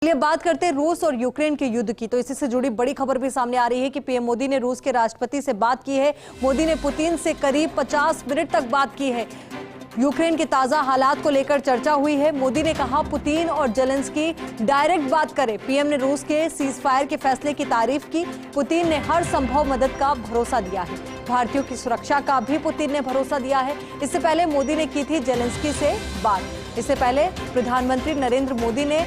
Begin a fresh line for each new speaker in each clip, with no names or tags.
चलिए बात करते हैं रूस और यूक्रेन के युद्ध की। तो इसी से जुड़ी बड़ी खबर भी सामने आ रही है कि पीएम मोदी ने रूस के राष्ट्रपति से बात की है। मोदी ने पुतिन से करीब 50 मिनट तक बात की है। यूक्रेन के ताजा हालात को लेकर चर्चा हुई है। मोदी ने कहा पुतिन और जेलेंस्की डायरेक्ट बात करें। पीएम ने रूस के सीज फायर के फैसले की तारीफ की। पुतिन ने हर संभव मदद का भरोसा दिया है। भारतीयों की सुरक्षा का भी पुतिन ने भरोसा दिया है। इससे पहले मोदी ने की थी जेलेंस्की से बात। इससे पहले प्रधानमंत्री नरेंद्र मोदी ने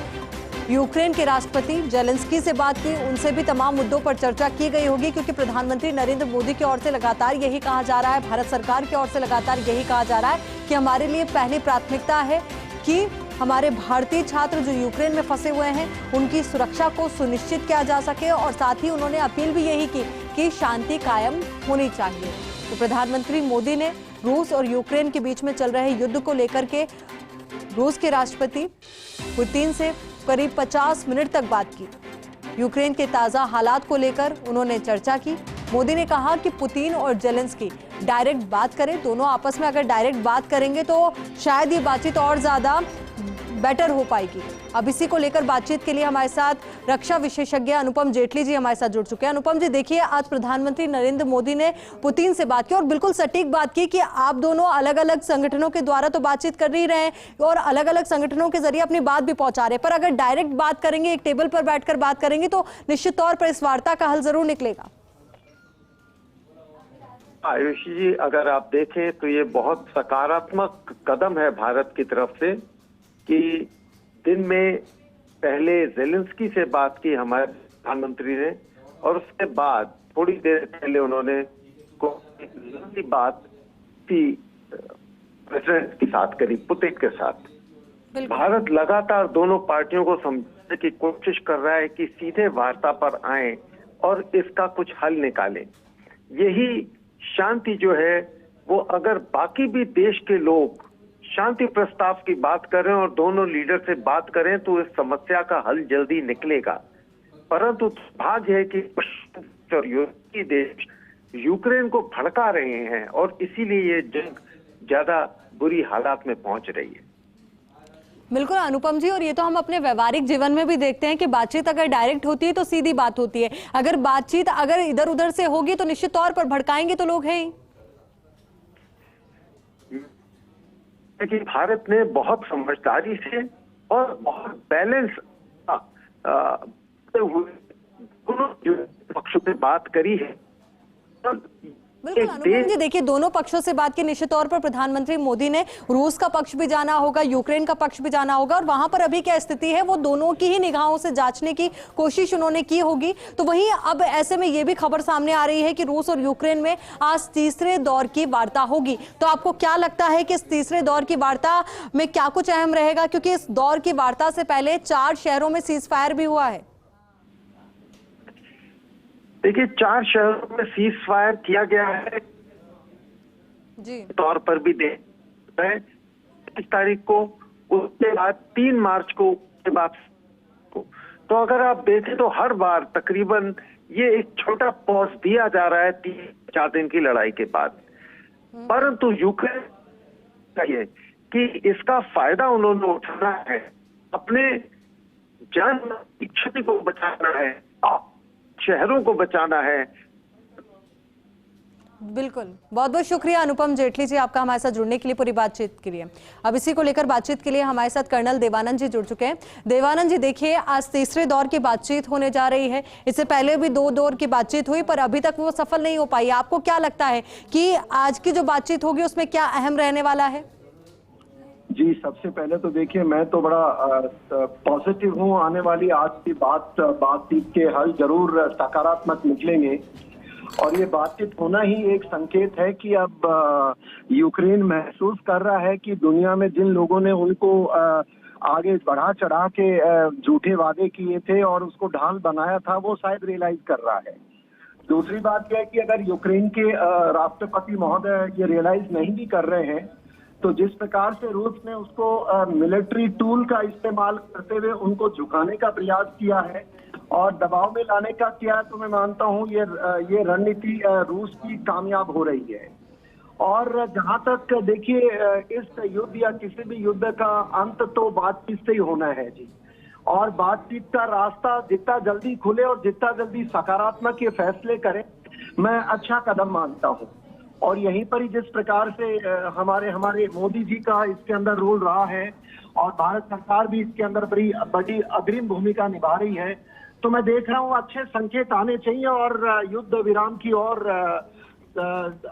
यूक्रेन के राष्ट्रपति जेलेंस्की से बात की। उनसे भी तमाम मुद्दों पर चर्चा की गई होगी, क्योंकि प्रधानमंत्री नरेंद्र मोदी की ओर से लगातार यही कहा जा रहा है, भारत सरकार की ओर से लगातार यही कहा जा रहा है कि हमारे लिए पहली प्राथमिकता है कि हमारे भारतीय छात्र जो यूक्रेन में फंसे हुए हैं उनकी सुरक्षा को सुनिश्चित किया जा सके। और साथ ही उन्होंने अपील भी यही की कि शांति कायम होनी चाहिए। तो प्रधानमंत्री मोदी ने रूस और यूक्रेन के बीच में चल रहे युद्ध को लेकर के रूस के राष्ट्रपति पुतिन से करीब 50 मिनट तक बात की। यूक्रेन के ताजा हालात को लेकर उन्होंने चर्चा की। मोदी ने कहा कि पुतिन और जेलेंस्की डायरेक्ट बात करें। दोनों आपस में अगर डायरेक्ट बात करेंगे तो शायद ये बातचीत और ज्यादा बेटर हो पाएगी। अब इसी को लेकर बातचीत के लिए हमारे साथ रक्षा विशेषज्ञ अनुपम जेटली जी हमारे साथ जुड़ चुके हैं। अनुपम जी, देखिए आज प्रधानमंत्री नरेंद्र मोदी ने पुतिन से बात की और बिल्कुल सटीक बात की कि आप दोनों अलग अलग संगठनों के द्वारा तो बातचीत कर ही रहे हैं और अलग अलग संगठनों के जरिए अपनी बात भी पहुंचा रहे हैं, पर अगर डायरेक्ट बात करेंगे, एक टेबल पर बैठकर बात करेंगे तो निश्चित तौर पर इस वार्ता का हल जरूर निकलेगा।
आयुषी जी, अगर आप देखें तो ये बहुत सकारात्मक कदम है भारत की तरफ से कि दिन में पहले जेलेंस्की से बात की हमारे प्रधानमंत्री ने, और उसके बाद थोड़ी देर पहले उन्होंने लंबी बात की प्रेसिडेंट के साथ करी, पुतिन के साथ। भारत लगातार दोनों पार्टियों को समझने की कोशिश कर रहा है कि सीधे वार्ता पर आए और इसका कुछ हल निकालें। यही शांति जो है वो, अगर बाकी भी देश के लोग शांति प्रस्ताव की बात करें और दोनों लीडर से बात करें तो इस समस्या का हल जल्दी निकलेगा। परंतु दुर्भाग्य है कि यूरोपीय देश यूक्रेन को भड़का रहे हैं और इसीलिए ये जंग ज्यादा बुरी हालात में पहुंच रही है।
बिल्कुल अनुपम जी, और ये तो हम अपने व्यवहारिक जीवन में भी देखते हैं कि बातचीत अगर डायरेक्ट होती है तो सीधी बात होती है। अगर बातचीत अगर इधर उधर से होगी तो निश्चित तौर पर भड़काएंगे तो लोग हैं ही।
लेकिन भारत ने बहुत समझदारी से और बहुत बैलेंस दोनों पक्षों पे बात करी है।
बिल्कुल अनुपम जी, देखिए दोनों पक्षों से बात की। निश्चित तौर पर प्रधानमंत्री मोदी ने रूस का पक्ष भी जाना होगा, यूक्रेन का पक्ष भी जाना होगा और वहां पर अभी क्या स्थिति है वो दोनों की ही निगाहों से जांचने की कोशिश उन्होंने की होगी। तो वहीं अब ऐसे में ये भी खबर सामने आ रही है कि रूस और यूक्रेन में आज तीसरे दौर की वार्ता होगी। तो आपको क्या लगता है कि इस तीसरे दौर की वार्ता में क्या कुछ अहम रहेगा, क्योंकि इस दौर की वार्ता से पहले 4 शहरों में सीज फायर भी हुआ है।
देखिए, 4 शहरों में सीज फायर किया गया है
जी,
तौर पर भी दे 30 तारीख को, उसके बाद 3 मार्च को, उसके बाद तो अगर आप देखें तो हर बार तकरीबन ये एक छोटा पॉज दिया जा रहा है 3-4 दिन की लड़ाई के बाद। परंतु यूक्रेन चाहिए कि इसका फायदा उन्होंने उठाना है, अपने जान की क्षति को बचाना है, शहरों को बचाना है।
बिल्कुल, बहुत बहुत शुक्रिया अनुपम जेटली जी आपका हमारे साथ जुड़ने के लिए, पूरी बातचीत के लिए। अब इसी को लेकर बातचीत के लिए हमारे साथ कर्नल देवानंद जी जुड़ चुके हैं। देवानंद जी, देखिए आज तीसरे दौर की बातचीत होने जा रही है। इससे पहले भी 2 दौर की बातचीत हुई पर अभी तक वो सफल नहीं हो पाई। आपको क्या लगता है कि आज की जो बातचीत होगी उसमें क्या अहम रहने वाला है?
जी, सबसे पहले तो देखिए मैं तो बड़ा पॉजिटिव हूँ। आने वाली आज की बातचीत के हल जरूर सकारात्मक निकलेंगे और ये बातचीत होना ही एक संकेत है कि अब यूक्रेन महसूस कर रहा है कि दुनिया में जिन लोगों ने उनको आगे बढ़ा चढ़ा के झूठे वादे किए थे और उसको ढाल बनाया था, वो शायद रियलाइज कर रहा है। दूसरी बात यह है कि अगर यूक्रेन के राष्ट्रपति महोदय ये रियलाइज नहीं भी कर रहे हैं तो जिस प्रकार से रूस ने उसको मिलिट्री टूल का इस्तेमाल करते हुए उनको झुकाने का प्रयास किया है और दबाव में लाने का किया है, तो मैं मानता हूं ये रणनीति रूस की कामयाब हो रही है। और जहां तक देखिए इस युद्ध या किसी भी युद्ध का अंत तो बातचीत से ही होना है जी। और बातचीत का रास्ता जितना जल्दी खुले और जितना जल्दी सकारात्मक ये फैसले करें, मैं अच्छा कदम मानता हूं। और यहीं पर ही जिस प्रकार से हमारे मोदी जी का इसके अंदर रोल रहा है और भारत सरकार भी इसके अंदर बड़ी अग्रिम भूमिका निभा रही है, तो मैं देख रहा हूं अच्छे संकेत आने चाहिए और युद्ध विराम की ओर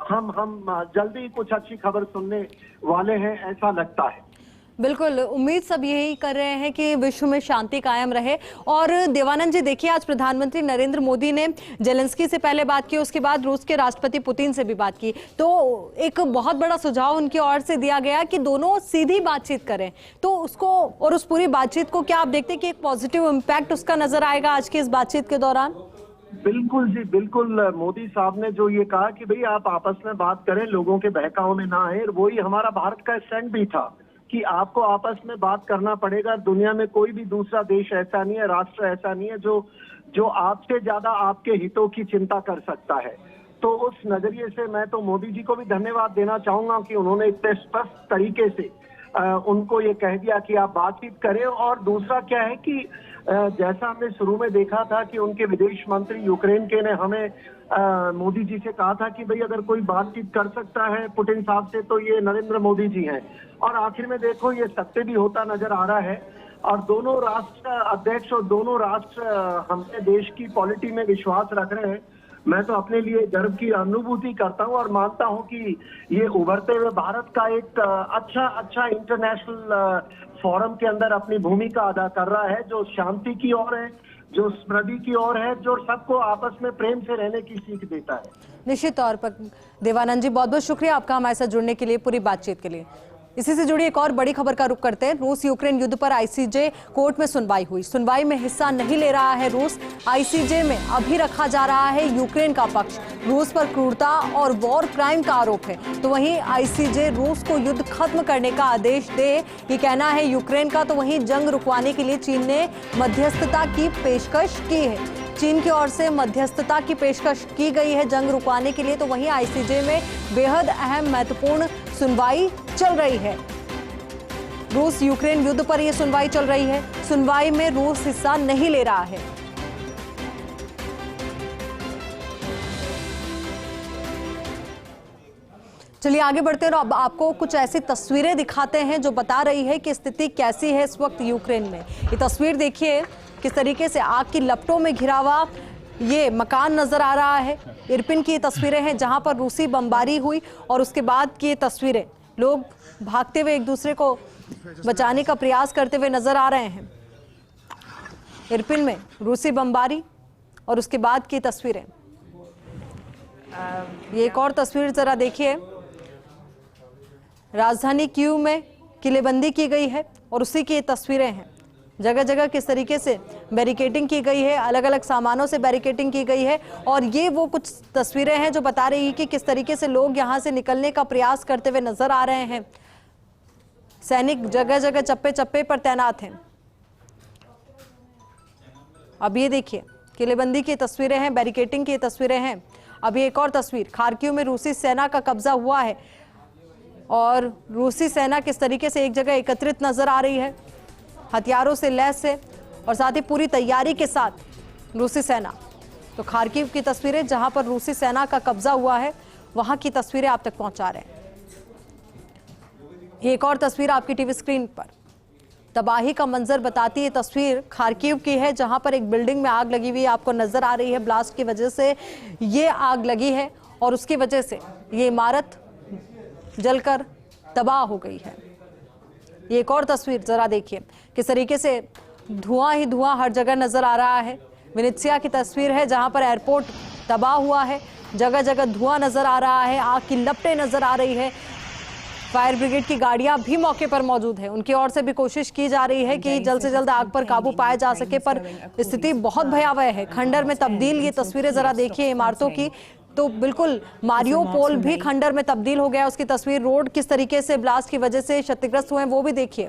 हम जल्दी कुछ अच्छी खबर सुनने वाले हैं, ऐसा लगता है।
बिल्कुल, उम्मीद सब यही कर रहे हैं कि विश्व में शांति कायम रहे। और देवानंद जी देखिए, आज प्रधानमंत्री नरेंद्र मोदी ने जेलेंस्की से पहले बात की, उसके बाद रूस के राष्ट्रपति पुतिन से भी बात की, तो एक बहुत बड़ा सुझाव उनकी ओर से दिया गया कि दोनों सीधी बातचीत करें। तो उसको और उस पूरी बातचीत को क्या आप देखते हैं कि एक पॉजिटिव इम्पैक्ट उसका नजर आएगा आज की इस बातचीत के दौरान?
बिल्कुल जी, बिल्कुल। मोदी साहब ने जो ये कहा कि भाई आप आपस में बात करें, लोगों के बहकाव में ना आए, वही हमारा भारत का स्टैंड भी था कि आपको आपस में बात करना पड़ेगा। दुनिया में कोई भी दूसरा देश ऐसा नहीं है, राष्ट्र ऐसा नहीं है जो आपसे ज्यादा आपके हितों की चिंता कर सकता है। तो उस नजरिए से मैं तो मोदी जी को भी धन्यवाद देना चाहूंगा कि उन्होंने इतने स्पष्ट तरीके से उनको ये कह दिया कि आप बातचीत करें। और दूसरा क्या है कि जैसा हमने शुरू में देखा था कि उनके विदेश मंत्री यूक्रेन के ने हमें मोदी जी से कहा था कि भाई अगर कोई बातचीत कर सकता है पुतिन साहब से तो ये नरेंद्र मोदी जी हैं। और आखिर में देखो ये सत्य भी होता नजर आ रहा है। और दोनों राष्ट्र अध्यक्ष और दोनों राष्ट्र हमने देश की पॉलिटी में विश्वास रख रहे हैं। मैं तो अपने लिए गर्व की अनुभूति करता हूं और मानता हूं कि ये उभरते हुए भारत का एक अच्छा इंटरनेशनल फोरम के अंदर अपनी भूमिका अदा कर रहा है, जो शांति की ओर है, जो समृद्धि की ओर है, जो सबको आपस में प्रेम से रहने की सीख देता है।
निश्चित तौर पर देवानंद जी, बहुत बहुत शुक्रिया आपका हमारे साथ जुड़ने के लिए, पूरी बातचीत के लिए। इसी से जुड़ी एक और बड़ी खबर का रुख करते हैं। रूस यूक्रेन युद्ध पर आईसीजे कोर्ट में सुनवाई हुई। सुनवाई में हिस्सा नहीं ले रहा है रूस। आईसीजे में अभी रखा जा रहा है यूक्रेन का पक्ष। रूस पर क्रूरता और वॉर क्राइम का आरोप है, तो वहीं आईसीजे रूस को युद्ध खत्म करने का आदेश दे, ये कहना है यूक्रेन का। तो वहीं जंग रुकवाने के लिए चीन ने मध्यस्थता की पेशकश की है। चीन की ओर से मध्यस्थता की पेशकश की गई है जंग रुकवाने के लिए। तो वहीं आईसीजे में बेहद अहम महत्वपूर्ण सुनवाई चल रही है। रूस यूक्रेन युद्ध पर यह सुनवाई चल रही है। सुनवाई में रूस हिस्सा नहीं ले रहा है। चलिए आगे बढ़ते हैं और अब आपको कुछ ऐसी तस्वीरें दिखाते हैं जो बता रही है कि स्थिति कैसी है इस वक्त यूक्रेन में। ये तस्वीर देखिए, किस तरीके से आग की लपटों में घिरा हुआ ये मकान नजर आ रहा है। इरपिन की ये तस्वीरें हैं जहां पर रूसी बमबारी हुई और उसके बाद की ये तस्वीरें, लोग भागते हुए एक दूसरे को बचाने का प्रयास करते हुए नजर आ रहे हैं। इरपिन में रूसी बमबारी और उसके बाद की तस्वीरें। ये एक और तस्वीर जरा देखिए, राजधानी कीव में किलेबंदी की गई है और उसी की ये तस्वीरें हैं। जगह जगह किस तरीके से बैरिकेडिंग की गई है, अलग अलग सामानों से बैरिकेडिंग की गई है। और ये वो कुछ तस्वीरें हैं जो बता रही है कि किस तरीके से लोग यहां से निकलने का प्रयास करते हुए नजर आ रहे हैं। सैनिक जगह जगह चप्पे चप्पे पर तैनात हैं। अब ये देखिए, किलेबंदी की तस्वीरें हैं, बैरिकेडिंग की तस्वीरें हैं। अभी एक और तस्वीर, खार्किव में रूसी सेना का कब्जा हुआ है और रूसी सेना किस तरीके से एक जगह एकत्रित नजर आ रही है, हथियारों से लैस है और साथ ही पूरी तैयारी के साथ रूसी सेना। तो खार्किव की तस्वीरें जहां पर रूसी सेना का कब्जा हुआ है, वहां की तस्वीरें आप तक पहुंचा रहे हैं। एक और तस्वीर आपकी टीवी स्क्रीन पर, तबाही का मंजर बताती है तस्वीर खार्किव की है, जहां पर एक बिल्डिंग में आग लगी हुई आपको नजर आ रही है। ब्लास्ट की वजह से ये आग लगी है और उसकी वजह से ये इमारत जलकर तबाह हो गई है। ये एक और तस्वीर जरा देखिए, किस तरीके से धुआं ही धुआं हर जगह नजर आ रहा है। वेनेत्सिया की तस्वीर है जहां पर एयरपोर्ट तबाह हुआ है, जगह जगह धुआं नजर आ रहा है, आग की लपटें नजर आ रही है। फायर ब्रिगेड की गाड़ियां भी मौके पर मौजूद है, उनकी ओर से भी कोशिश की जा रही है कि जल्द से जल्द आग पर काबू पाया जा सके, पर स्थिति बहुत भयावह है। खंडर में तब्दील ये तस्वीरें जरा देखिए इमारतों की, तो बिल्कुल मारियोपोल भी खंडर में तब्दील हो गया। उसकी तस्वीर, रोड किस तरीके से ब्लास्ट की वजह से क्षतिग्रस्त हुए हैं वो भी देखिए।